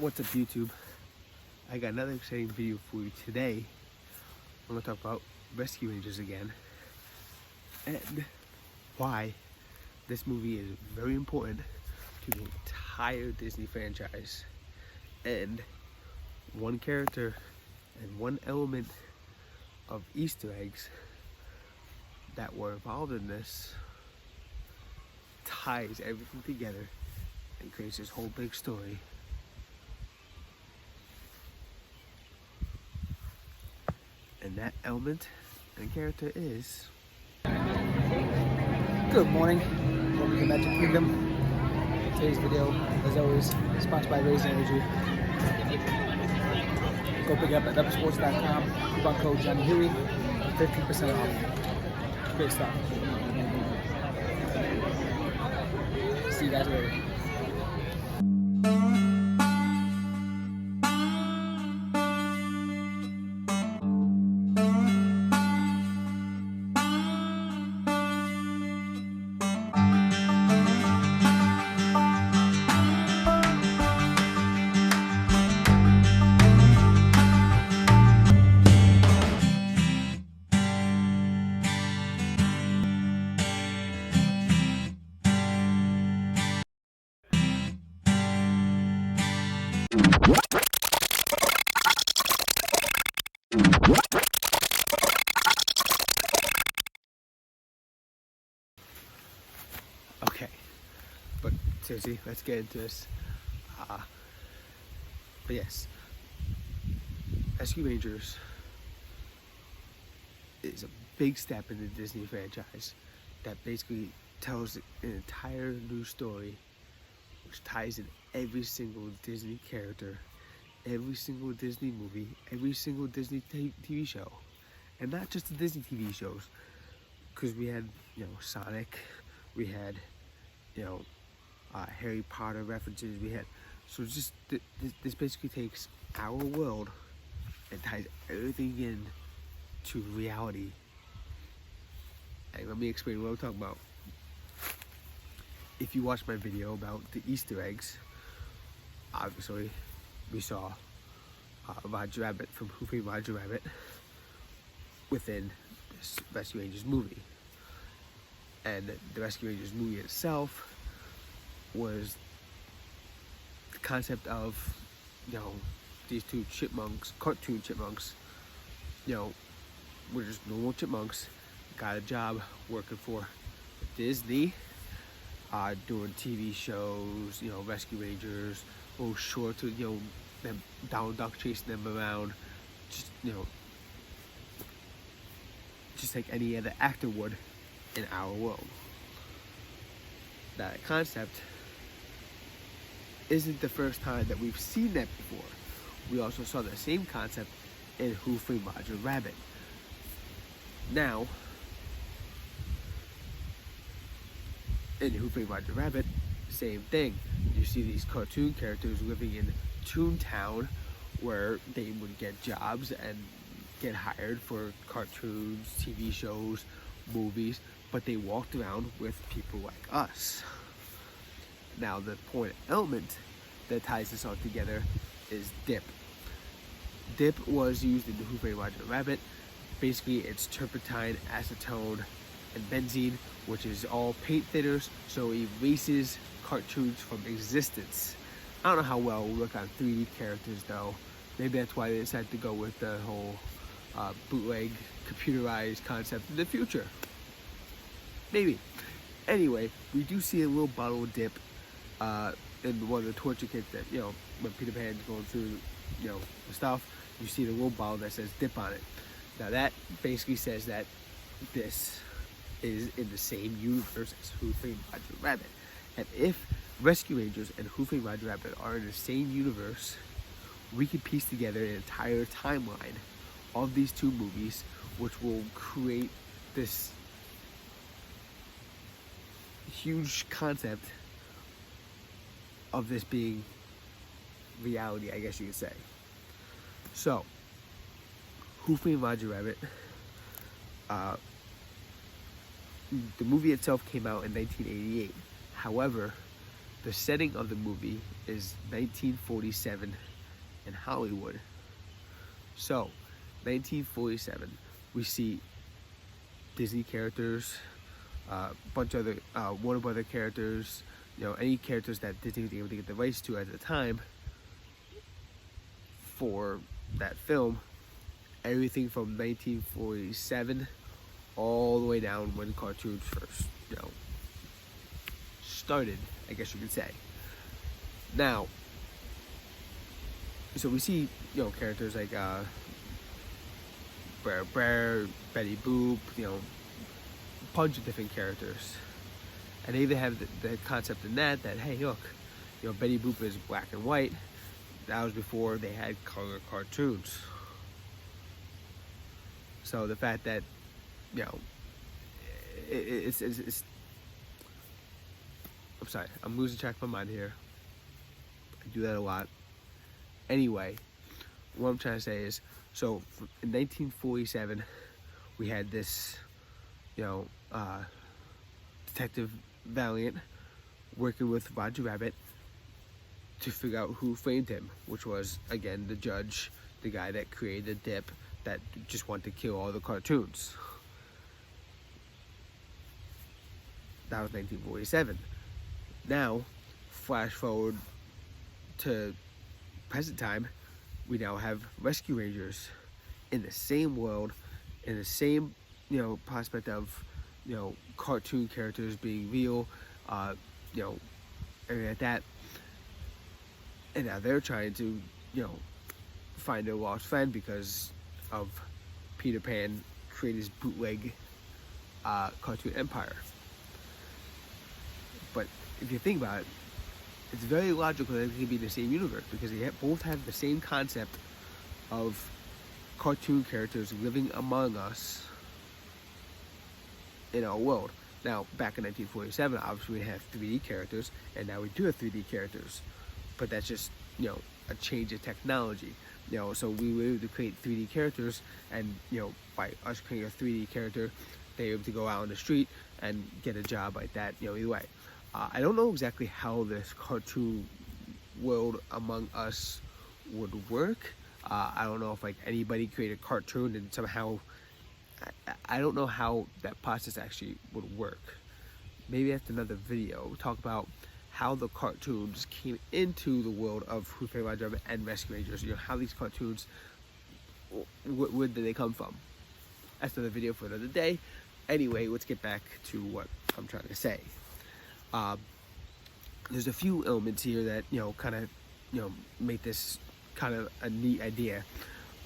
What's up, YouTube? I got another exciting video for you today. I'm going to talk about Rescue Rangers again and why this movie is very important to the entire Disney franchise. And one character and one element of Easter eggs that were involved in this ties everything together and creates this whole big story. And that element and character is... Good morning, welcome to Magic Kingdom. Today's video, as always, sponsored by Raze Energy. Go pick it up at redbullsports.com. Coupon code JonnyWild, 15% off. Great stuff. See you guys later. Okay, but seriously, let's get into this. But yes, Rescue Rangers is a big step in the Disney franchise that basically tells an entire new story, which ties in every single Disney character, every single Disney movie, every single Disney TV show, and not just the Disney TV shows, because we had, Sonic, we had, Harry Potter references, we had, so just this basically takes our world and ties everything in to reality. And let me explain what I'm talking about. If you watched my video about the Easter eggs, obviously we saw Roger Rabbit from Who Framed Roger Rabbit within this Rescue Rangers movie. And the Rescue Rangers movie itself was the concept of, these two chipmunks, cartoon chipmunks, were just normal chipmunks, got a job working for Disney, doing TV shows, Rescue Rangers, little shorts, them Donald Duck chasing them around, just like any other actor would in our world. That concept isn't the first time that we've seen that before. We also saw the same concept in Who Framed Roger Rabbit. Now, in Who Framed Roger Rabbit, same thing. You see these cartoon characters living in Toontown where they would get jobs and get hired for cartoons, TV shows, movies, but they walked around with people like us. Now, the point element that ties this all together is dip. Dip was used in the Who Framed Roger Rabbit. Basically, it's turpentine, acetone, and benzene, which is all paint thinners, so it erases cartoons from existence. I don't know how well it will look on 3D characters, though. Maybe that's why they decided to go with the whole bootleg, computerized concept in the future. Maybe. Anyway, we do see a little bottle of dip in one of the torture kits that, when Peter Pan's going through, the stuff, you see the little bottle that says dip on it. Now that basically says that this is in the same universe as Who Framed Roger Rabbit. And if Rescue Rangers and Who Framed Roger Rabbit are in the same universe, we can piece together an entire timeline of these two movies, which will create this huge concept of this being reality, I guess you could say. So, Who Framed Roger Rabbit, the movie itself came out in 1988. However, The setting of the movie is 1947 in Hollywood. So, 1947, we see Disney characters, bunch of other Warner Brother characters, any characters that Disney was able to get the rights to at the time for that film. Everything from 1947 all the way down when cartoons first, started, I guess you could say. Now, so we see, characters like Brer Brer, Betty Boop, a bunch of different characters. And they even have the concept in that hey, look, Betty Boop is black and white. That was before they had color cartoons. So the fact that, it's I'm sorry, I'm losing track of my mind here. I do that a lot. Anyway, what I'm trying to say is, so in 1947, we had this, Detective Valiant working with Roger Rabbit to figure out who framed him, which was, again, the judge, the guy that created the dip that just wanted to kill all the cartoons. That was 1947. Now, flash forward to present time, we now have Rescue Rangers in the same world, in the same, prospect of, cartoon characters being real, everything like that. And now they're trying to, find their lost friend because of Peter Pan creating his bootleg cartoon empire. But if you think about it, it's very logical that it can be the same universe because they both have the same concept of cartoon characters living among us in our world. Now, back in 1947, obviously we had 3D characters, and now we do have 3D characters. But that's just, a change of technology. So we were able to create 3D characters, and, by us creating a 3D character, they were able to go out on the street and get a job like that, either way. I don't know exactly how this cartoon world among us would work. I don't know if anybody created a cartoon and somehow, I don't know how that process actually would work. Maybe that's another video. We'll talk about how the cartoons came into the world of Who Framed Roger Rabbit and Rescue Rangers. How these cartoons, where did they come from? That's another video for another day. Anyway, let's get back to what I'm trying to say. There's a few elements here that kind of make this kind of a neat idea.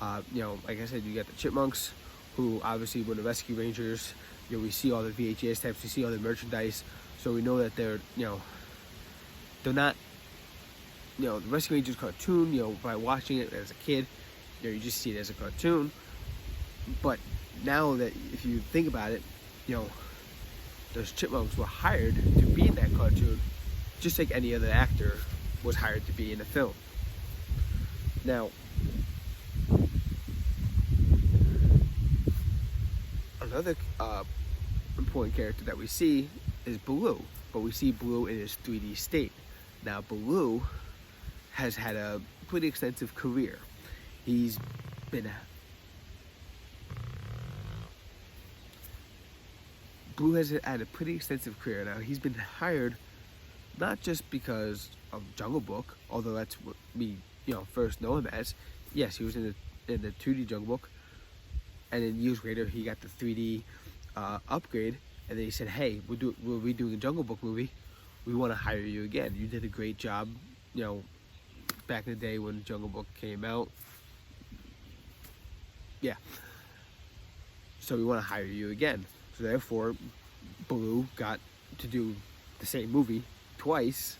Like I said, you got the Chipmunks, who obviously were the Rescue Rangers. We see all the VHS types, we see all the merchandise, so we know that they're they're not the Rescue Rangers cartoon. By watching it as a kid, you just see it as a cartoon. But now that if you think about it, those Chipmunks were hired to be in that cartoon, just like any other actor was hired to be in a film. Now, another important character that we see is Baloo, but we see Baloo in his 3D state. Now, Baloo has had a pretty extensive career. He's been Baloo has had a pretty extensive career. Now, he's been hired not just because of Jungle Book, although that's what we first know him as. Yes, he was in the 2D Jungle Book, and then years later he got the 3D upgrade, and then he said, hey, we're redoing a Jungle Book movie, we want to hire you again. You did a great job back in the day when Jungle Book came out. Yeah, so we want to hire you again. So therefore Baloo got to do the same movie twice,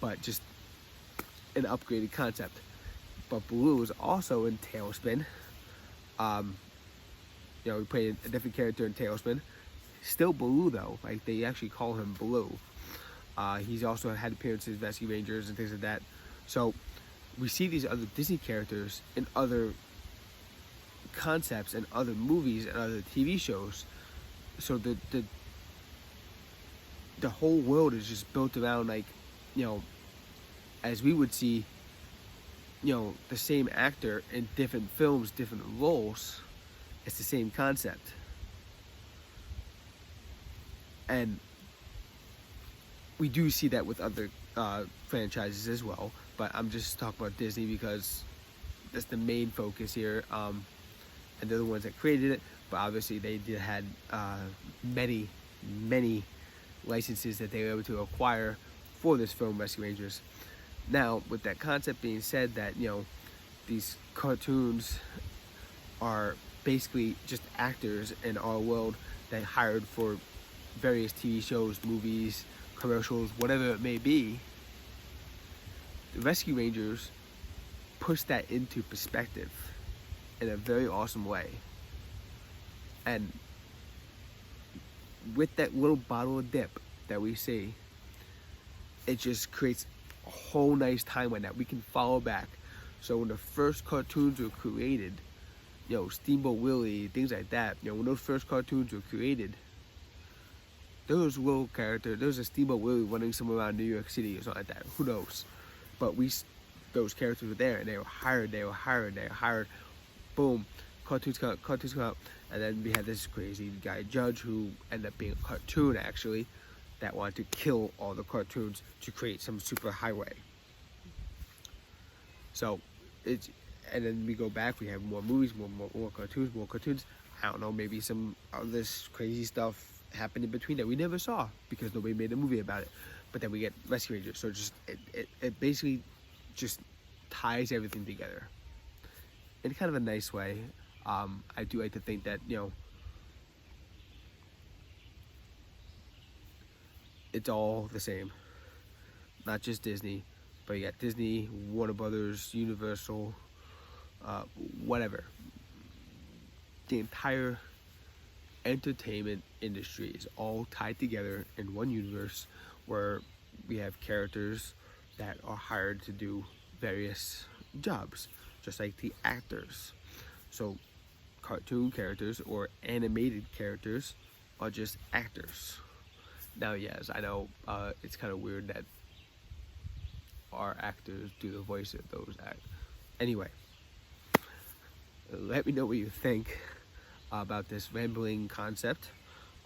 but just an upgraded concept. But Baloo was also in Tailspin. He played a different character in Tailspin. Still Baloo though, they actually call him Baloo. He's also had appearances in Rescue Rangers and things like that. So we see these other Disney characters in other concepts and other movies and other TV shows. So the whole world is just built around you know, as we would see, you know, the same actor in different films, different roles, it's the same concept. And we do see that with other franchises as well, but I'm just talking about Disney because that's the main focus here, and they're the ones that created it. But obviously they had many licenses that they were able to acquire for this film, Rescue Rangers. Now, with that concept being said, that, you know, these cartoons are basically just actors in our world that hired for various TV shows, movies, commercials, whatever it may be. The Rescue Rangers push that into perspective in a very awesome way. And with that little bottle of dip that we see, it just creates a whole nice timeline that we can follow back. So when the first cartoons were created, you know, Steamboat Willie, things like that, you know, when those first cartoons were created, there was a little character, there was a Steamboat Willie running somewhere around New York City or something like that, who knows. But those characters were there, and they were hired, boom, cartoons come out, and then we had this crazy guy, Judge, who ended up being a cartoon, actually, that wanted to kill all the cartoons to create some super highway. So, and then we go back, we have more movies, more cartoons. I don't know, maybe some of this crazy stuff happened in between that we never saw because nobody made a movie about it. But then we get Rescue Rangers, so it basically just ties everything together in kind of a nice way. I do like to think that, you know, it's all the same, not just Disney, but you got Disney, Warner Brothers, Universal, whatever. The entire entertainment industry is all tied together in one universe where we have characters that are hired to do various jobs, just like the actors. So cartoon characters or animated characters are just actors. Now, yes, I know it's kind of weird that our actors do the voice of those actors. Anyway, let me know what you think about this rambling concept.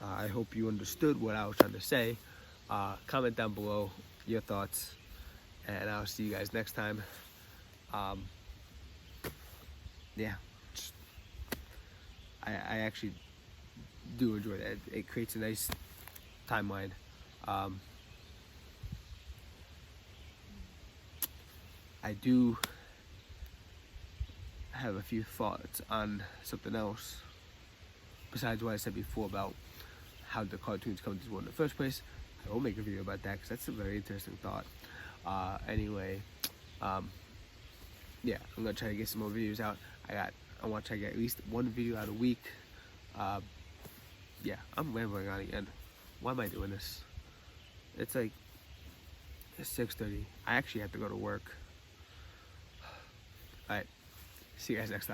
I hope you understood what I was trying to say. Comment down below your thoughts, and I'll see you guys next time. Yeah, I actually do enjoy that. It creates a nice timeline. I do have a few thoughts on something else besides what I said before about how the cartoons come to this world in the first place. I will make a video about that because that's a very interesting thought. Anyway, yeah, I'm gonna try to get some more videos out. I want to try to get at least one video out a week. Yeah, I'm rambling on again. Why am I doing this? It's like 6:30. I actually have to go to work. Alright, see you guys next time.